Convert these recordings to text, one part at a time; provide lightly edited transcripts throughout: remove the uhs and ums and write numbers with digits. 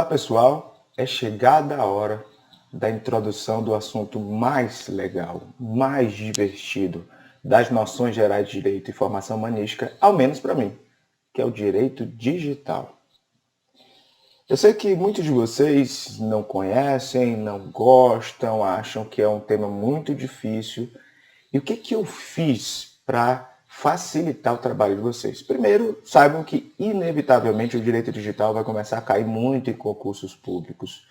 pessoal, é chegada a hora da introdução do assunto mais legal, mais divertido das noções gerais de direito e formação humanística, ao menos para mim, que é o direito digital. Eu sei que muitos de vocês não conhecem, não gostam, acham que é um tema muito difícil. E o que eu fiz para facilitar o trabalho de vocês? Primeiro, saibam que, inevitavelmente, o direito digital vai começar a cair muito em concursos públicos,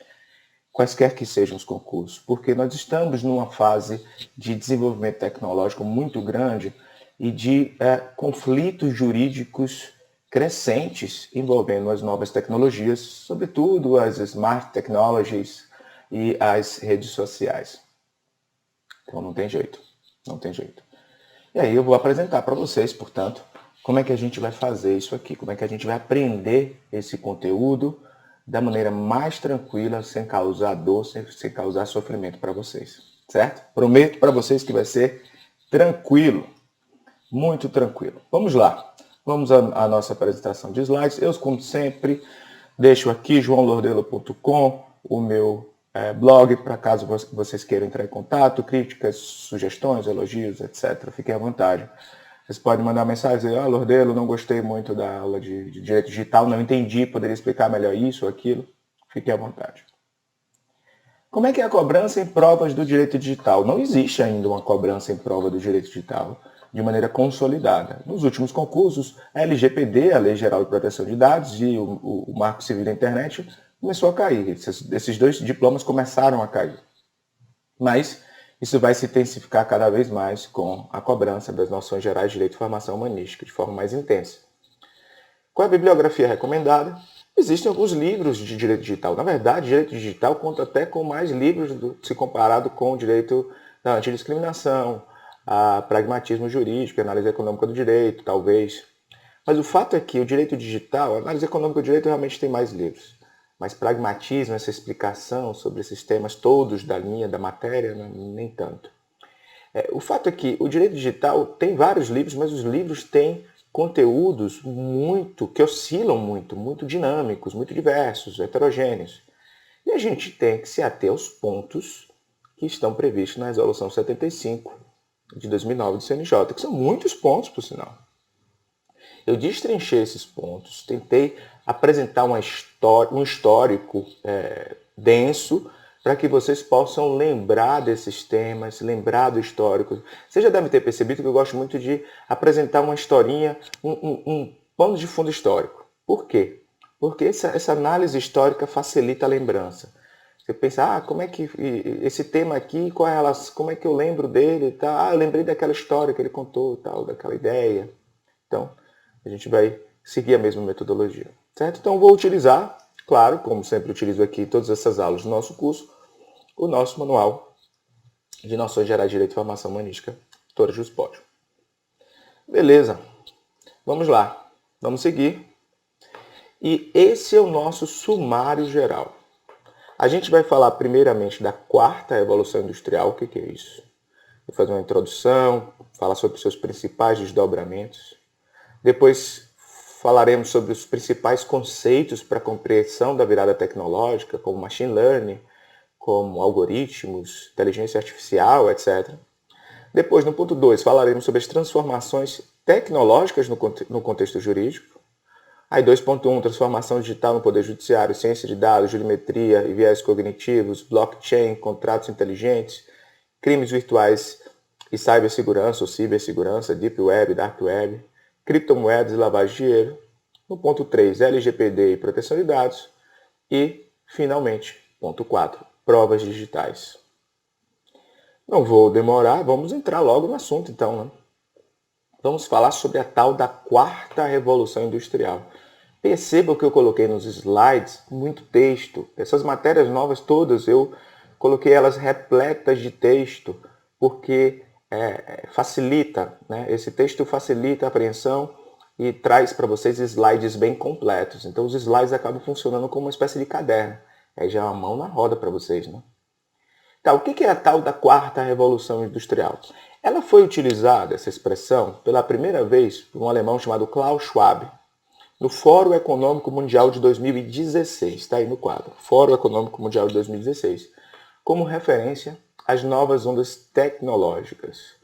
quaisquer que sejam os concursos, porque nós estamos numa fase de desenvolvimento tecnológico muito grande e de conflitos jurídicos crescentes envolvendo as novas tecnologias, sobretudo as smart technologies e as redes sociais. Então não tem jeito, não tem jeito. E aí eu vou apresentar para vocês, portanto, como é que a gente vai fazer isso aqui, como é que a gente vai aprender esse conteúdo da maneira mais tranquila, sem causar dor, sem causar sofrimento para vocês, certo? Prometo para vocês que vai ser tranquilo, muito tranquilo. Vamos lá, vamos à nossa apresentação de slides. Eu, como sempre, deixo aqui joaolordelo.com, o meu blog, para caso vocês queiram entrar em contato, críticas, sugestões, elogios, etc. Fiquem à vontade. Vocês podem mandar mensagem, dizer, Lordelo, não gostei muito da aula de direito digital, não entendi, poderia explicar melhor isso ou aquilo. Fiquem à vontade. Como é que é a cobrança em provas do direito digital? Não existe ainda uma cobrança em prova do direito digital de maneira consolidada. Nos últimos concursos, a LGPD, a Lei Geral de Proteção de Dados, e o Marco Civil da Internet começou a cair. Esses dois diplomas começaram a cair. Mas isso vai se intensificar cada vez mais com a cobrança das noções gerais de direito e formação humanística, de forma mais intensa. Qual é a bibliografia recomendada? Existem alguns livros de direito digital. Na verdade, direito digital conta até com mais livros se comparado com o direito da antidiscriminação, a pragmatismo jurídico, análise econômica do direito, talvez. Mas o fato é que o direito digital, a análise econômica do direito realmente tem mais livros. Mas pragmatismo, essa explicação sobre esses temas todos da linha, da matéria, nem tanto. O fato é que o direito digital tem vários livros, mas os livros têm conteúdos que oscilam muito dinâmicos, muito diversos, heterogêneos. E a gente tem que se ater aos pontos que estão previstos na Resolução 75 de 2009 do CNJ, que são muitos pontos, por sinal. Eu destrinchei esses pontos, tentei apresentar um histórico denso para que vocês possam lembrar desses temas, lembrar do histórico. Vocês já devem ter percebido que eu gosto muito de apresentar uma historinha, um pano de fundo histórico. Por quê? Porque essa análise histórica facilita a lembrança. Você pensa, como é que esse tema aqui, como é que eu lembro dele? Tá? Eu lembrei daquela história que ele contou, tal, daquela ideia. Então, a gente vai seguir a mesma metodologia, certo? Então, vou utilizar, claro, como sempre utilizo aqui em todas essas aulas do nosso curso, o nosso manual de Noções Gerais de Direito e Formação Humanística, Doutora Juspódio. Beleza, vamos lá, vamos seguir. E esse é o nosso sumário geral. A gente vai falar primeiramente da quarta revolução industrial, o que é isso? Vou fazer uma introdução, falar sobre os seus principais desdobramentos. Depois falaremos sobre os principais conceitos para a compreensão da virada tecnológica, como machine learning, como algoritmos, inteligência artificial, etc. Depois, no ponto 2, falaremos sobre as transformações tecnológicas no contexto jurídico. Aí 2.1, transformação digital no poder judiciário, ciência de dados, jurimetria e viés cognitivos, blockchain, contratos inteligentes, crimes virtuais e cibersegurança ou cibersegurança, deep web, dark web, criptomoedas e lavagem de dinheiro. No ponto 3, LGPD e proteção de dados. E, finalmente, ponto 4, provas digitais. Não vou demorar, vamos entrar logo no assunto então, né? Vamos falar sobre a tal da quarta revolução industrial. Percebam que eu coloquei nos slides muito texto. Essas matérias novas todas eu coloquei elas repletas de texto, porque facilita, né? Esse texto facilita a apreensão e traz para vocês slides bem completos. Então os slides acabam funcionando como uma espécie de caderno. Aí já é uma mão na roda para vocês, né? Tá, o que é a tal da quarta revolução industrial? Ela foi utilizada, essa expressão, pela primeira vez por um alemão chamado Klaus Schwab, no Fórum Econômico Mundial de 2016, está aí no quadro, Fórum Econômico Mundial de 2016, como referência às novas ondas tecnológicas.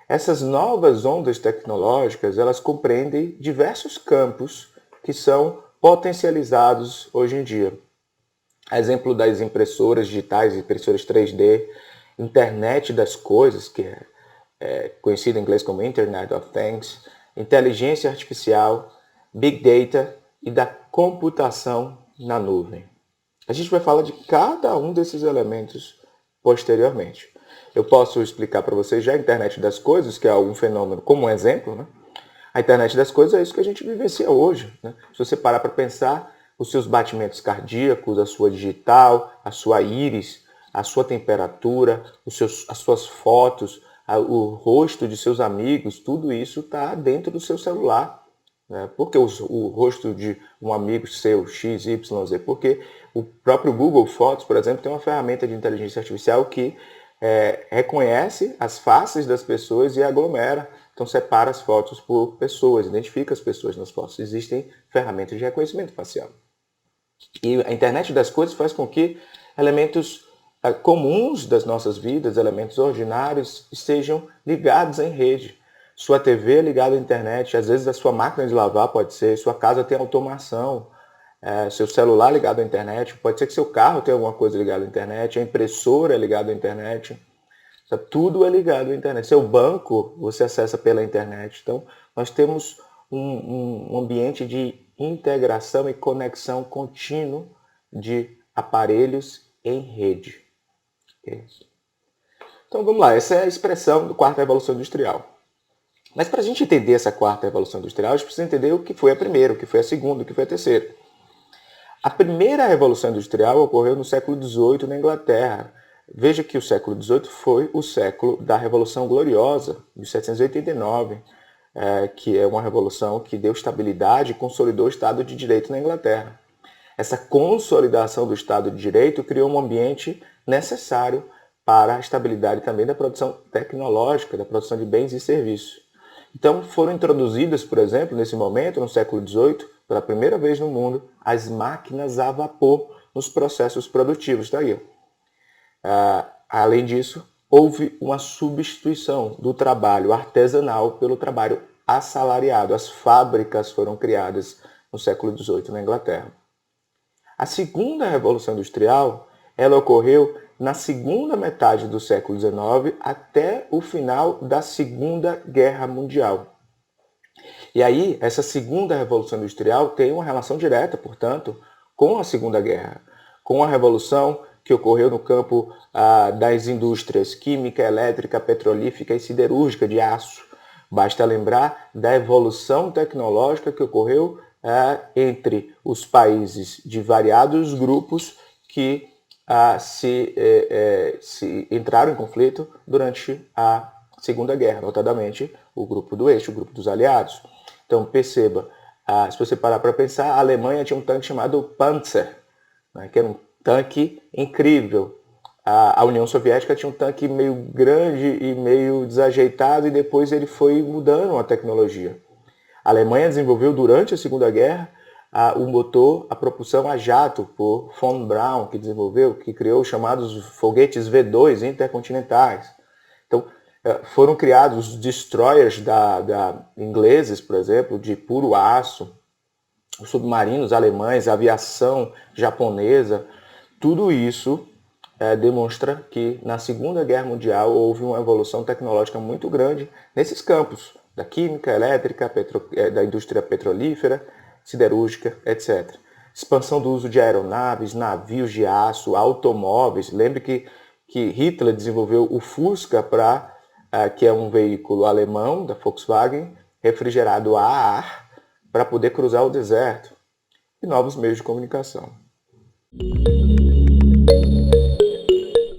Essas novas ondas tecnológicas, elas compreendem diversos campos que são potencializados hoje em dia. Exemplo das impressoras digitais, impressoras 3D, internet das coisas, que é conhecida em inglês como Internet of Things, inteligência artificial, Big Data e da computação na nuvem. A gente vai falar de cada um desses elementos posteriormente. Eu posso explicar para vocês já a internet das coisas, que é um fenômeno como um exemplo, né? A internet das coisas é isso que a gente vivencia hoje, né? Se você parar para pensar, os seus batimentos cardíacos, a sua digital, a sua íris, a sua temperatura, as suas fotos, o rosto de seus amigos, tudo isso está dentro do seu celular. Né? Por que o rosto de um amigo seu, X, Y, Z? Porque o próprio Google Fotos, por exemplo, tem uma ferramenta de inteligência artificial que reconhece as faces das pessoas e aglomera. Então separa as fotos por pessoas, identifica as pessoas nas fotos. Existem ferramentas de reconhecimento facial. E a internet das coisas faz com que elementos comuns das nossas vidas, elementos ordinários, estejam ligados em rede. Sua TV é ligada à internet, às vezes a sua máquina de lavar pode ser, sua casa tem automação, seu celular ligado à internet, pode ser que seu carro tenha alguma coisa ligada à internet, a impressora é ligada à internet, tudo é ligado à internet. Seu banco você acessa pela internet. Então, nós temos um ambiente de integração e conexão contínuo de aparelhos em rede. Okay? Então, vamos lá. Essa é a expressão da quarta revolução industrial. Mas para a gente entender essa quarta revolução industrial, a gente precisa entender o que foi a primeira, o que foi a segunda, o que foi a terceira. A primeira revolução industrial ocorreu no século XVIII na Inglaterra. Veja que o século XVIII foi o século da Revolução Gloriosa, de 1789, que é uma revolução que deu estabilidade e consolidou o Estado de Direito na Inglaterra. Essa consolidação do Estado de Direito criou um ambiente necessário para a estabilidade também da produção tecnológica, da produção de bens e serviços. Então foram introduzidas, por exemplo, nesse momento, no século XVIII, pela primeira vez no mundo, as máquinas a vapor nos processos produtivos. Tá aí. Além disso, houve uma substituição do trabalho artesanal pelo trabalho assalariado. As fábricas foram criadas no século XVIII na Inglaterra. A segunda Revolução Industrial, ela ocorreu na segunda metade do século XIX até o final da Segunda Guerra Mundial. E aí, essa segunda Revolução Industrial tem uma relação direta, portanto, com a Segunda Guerra, com a revolução que ocorreu no campo das indústrias química, elétrica, petrolífera e siderúrgica de aço. Basta lembrar da evolução tecnológica que ocorreu entre os países de variados grupos que se entraram em conflito durante a Segunda Guerra, notadamente o grupo do Eixo, o grupo dos aliados. Então perceba, se você parar para pensar, a Alemanha tinha um tanque chamado Panzer, né, que era um tanque incrível. A União Soviética tinha um tanque meio grande e meio desajeitado e depois ele foi mudando a tecnologia. A Alemanha desenvolveu durante a Segunda Guerra o motor, a propulsão a jato por von Braun, que criou os chamados foguetes V2 intercontinentais. Então, foram criados os destroyers ingleses, por exemplo, de puro aço, os submarinos alemães, a aviação japonesa. Tudo isso demonstra que na Segunda Guerra Mundial houve uma evolução tecnológica muito grande nesses campos, da química, elétrica, da indústria petrolífera, siderúrgica, etc. Expansão do uso de aeronaves, navios de aço, automóveis. Lembre que Hitler desenvolveu o Fusca, que é um veículo alemão da Volkswagen, refrigerado a ar, para poder cruzar o deserto. E novos meios de comunicação.